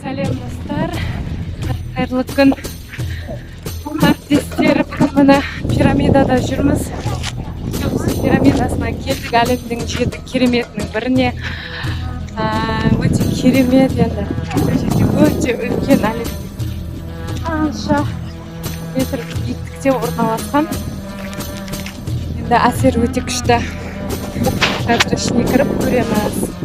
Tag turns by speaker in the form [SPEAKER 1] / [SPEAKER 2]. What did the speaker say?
[SPEAKER 1] Сәлем достар, қайырлы күн әріптестер. Мына пирамидада жүрміз. Осы пирамидасына келдік, әлемнің 7 кереметінің біріне. Өте керемет енді. Өте үлкен әлем. Қанша метр биіктікте орналасқан. Енді әсер өте күшті. Қазір ішіне кіріп көреміз.